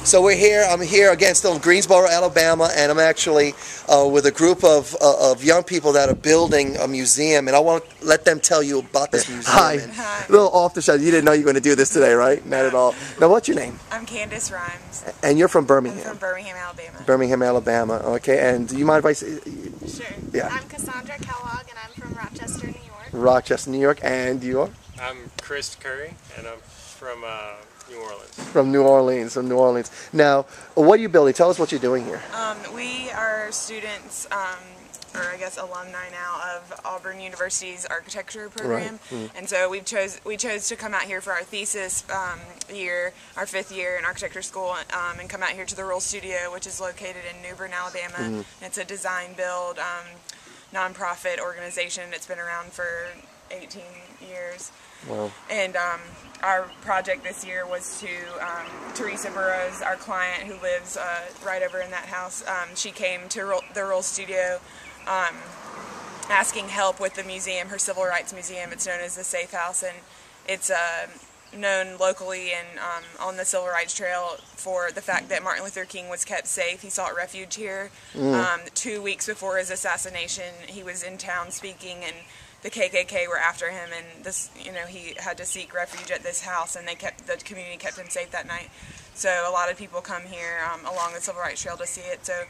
So we're here. I'm here again, still in Greensboro, Alabama, and I'm actually with a group of young people that are building a museum, and I want to let them tell you about this museum. Hi. Hi. A little off the shot. You didn't know you were going to do this today, right? Not at all. Now, what's your name? I'm Candace Rhymes. And you're from Birmingham. I'm from Birmingham, Alabama. Birmingham, Alabama. Okay. And do you mind if I say? Sure. Yeah. I'm Cassandra Kellogg, and I'm from Rochester, New York. Rochester, New York. And you are? I'm Chris Curry, and I'm from New Orleans. From New Orleans, Now, what are you building? Tell us what you're doing here. We are students, or I guess alumni now, of Auburn University's architecture program. Right. And so we chose to come out here for our thesis year, our 5th year in architecture school, and come out here to the h.e.r.o studio, which is located in New Bern, Alabama. It's a design-build nonprofit organization. It's been around for 18 years. Wow. And our project this year was to h.e.r.o, our client who lives right over in that house. She came to the h.e.r.o studio asking help with the museum, her civil rights museum. It's known as the Safe House, and it's known locally and on the Civil Rights Trail for the fact that Martin Luther King was kept safe. He sought refuge here. 2 weeks before his assassination, he was in town speaking, and the KKK were after him, and this, he had to seek refuge at this house, and the community kept him safe that night. So a lot of people come here along the Civil Rights Trail to see it. So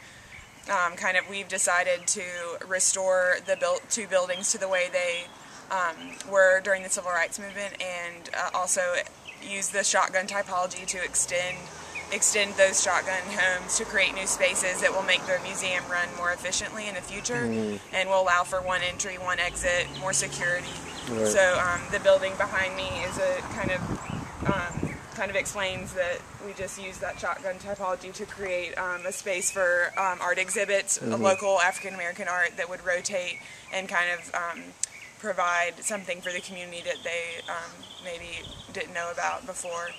we've decided to restore the two buildings to the way they were during the Civil Rights Movement, and also use the shotgun typology to extend those shotgun homes to create new spaces that will make the museum run more efficiently in the future, and will allow for one entry, one exit, more security. Right. So the building behind me is a kind of explains that we just use that shotgun typology to create a space for art exhibits, local African American art that would rotate and provide something for the community that they maybe didn't know about before.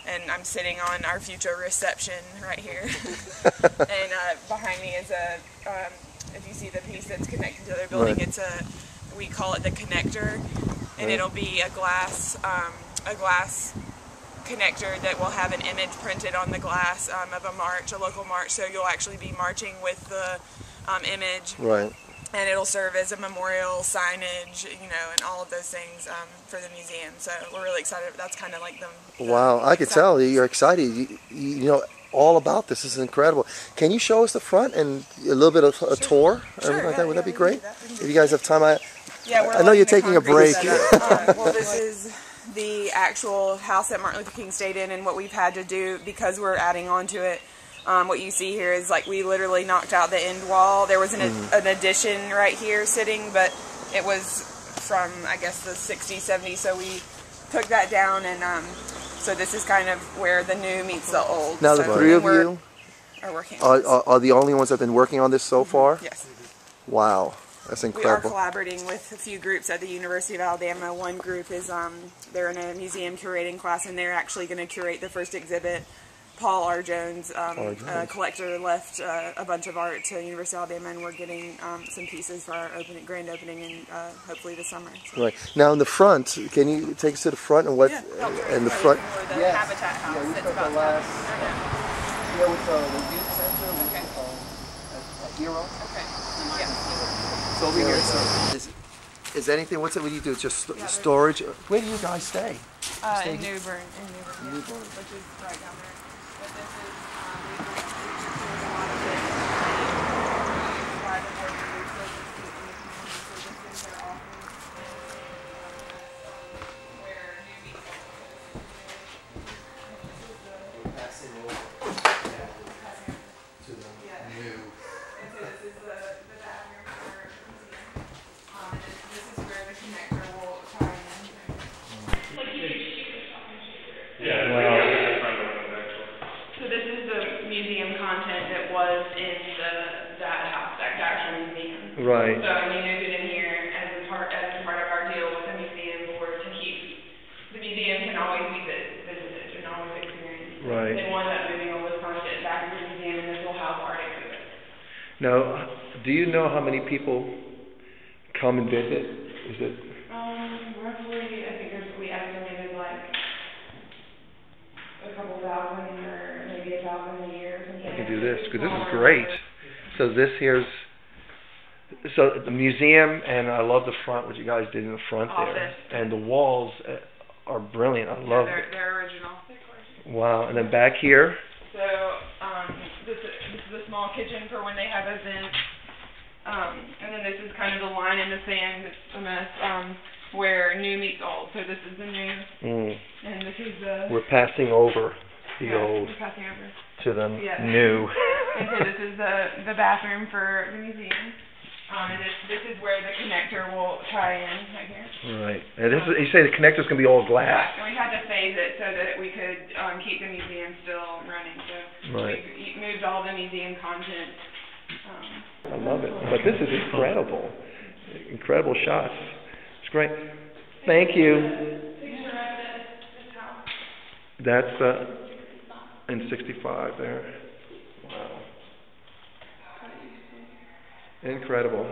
And I'm sitting on our future reception right here. And behind me is if you see the piece that's connected to the building, Right. We call it the connector, and it'll be a glass connector that will have an image printed on the glass of a local march. So you'll actually be marching with the image. Right. And it'll serve as a memorial, signage, and all of those things for the museum. So we're really excited. That's kind of like the Wow, I could tell you're excited. You know all about this. This is incredible. Can you show us the front and a little bit of a tour? Sure, Like that? Would that be great? If you guys have time, I know letting you're the taking a concrete break. Well, this is the actual house that Martin Luther King stayed in, and what we've had to do because we're adding on to it. What you see here is we literally knocked out the end wall. There was an addition right here sitting, but it was from, I guess, the 60s, 70s, so we took that down, and so this is kind of where the new meets the old. Now the three of you are working on this. Are the only ones that have been working on this so far? Yes. Wow, that's incredible. We are collaborating with a few groups at the University of Alabama. One group is, they're in a museum curating class, and they're actually going to curate the first exhibit. Paul R. Jones, a collector, left a bunch of art to University of Alabama, and we're getting some pieces for our grand opening in hopefully this summer. So. Right. Now in the front, can you take us to the front and what? Yeah. And the front. The Habitat House. Yeah, we that's took about the last. yeah. Yeah, with the youth center. Okay. h.e.r.o. Okay. Yeah. So over here. Is anything? What's it? What do you do? Just storage. Where do you guys stay? In New Bern. Which is right down there. But this is, there's a lot of it. Private work groups that just keep in the community. So this is their office, where new meets the old. Passing over to the new. And so this is the bathroom for the museum. And this is where the connector will tie in. Yeah. Wow. So this is the museum content that was in that house, that actual museum. Right. So we moved it in here as part of our deal with the museum board to keep the museum can always be visited and always experienced. Right. They wanted that moving all this content back to the museum, and this will house art exhibits. Now, do you know how many people come and visit? Is it? Roughly, I think we estimated like a couple thousand or maybe 1,000 good. This is great. So this here's the museum, and I love the front. What you guys did in the front there, and the walls are brilliant. I love it. They're original. Wow. And then back here. So this is a small kitchen for when they have events. And then this is kind of the line in the sand. It's a mess. Where new meets old. So this is the new, and this is the. We're passing over the old we're passing over to the new. And so this is the bathroom for the museum. And this is where the connector will tie in right here. Right. And this is, you say the connector's gonna be all glass. And we had to phase it so that we could keep the museum still running. So we moved all the museum content. I love it. But this is incredible. Incredible shots. It's great. Thank you. That's in 65 there. Wow. Incredible.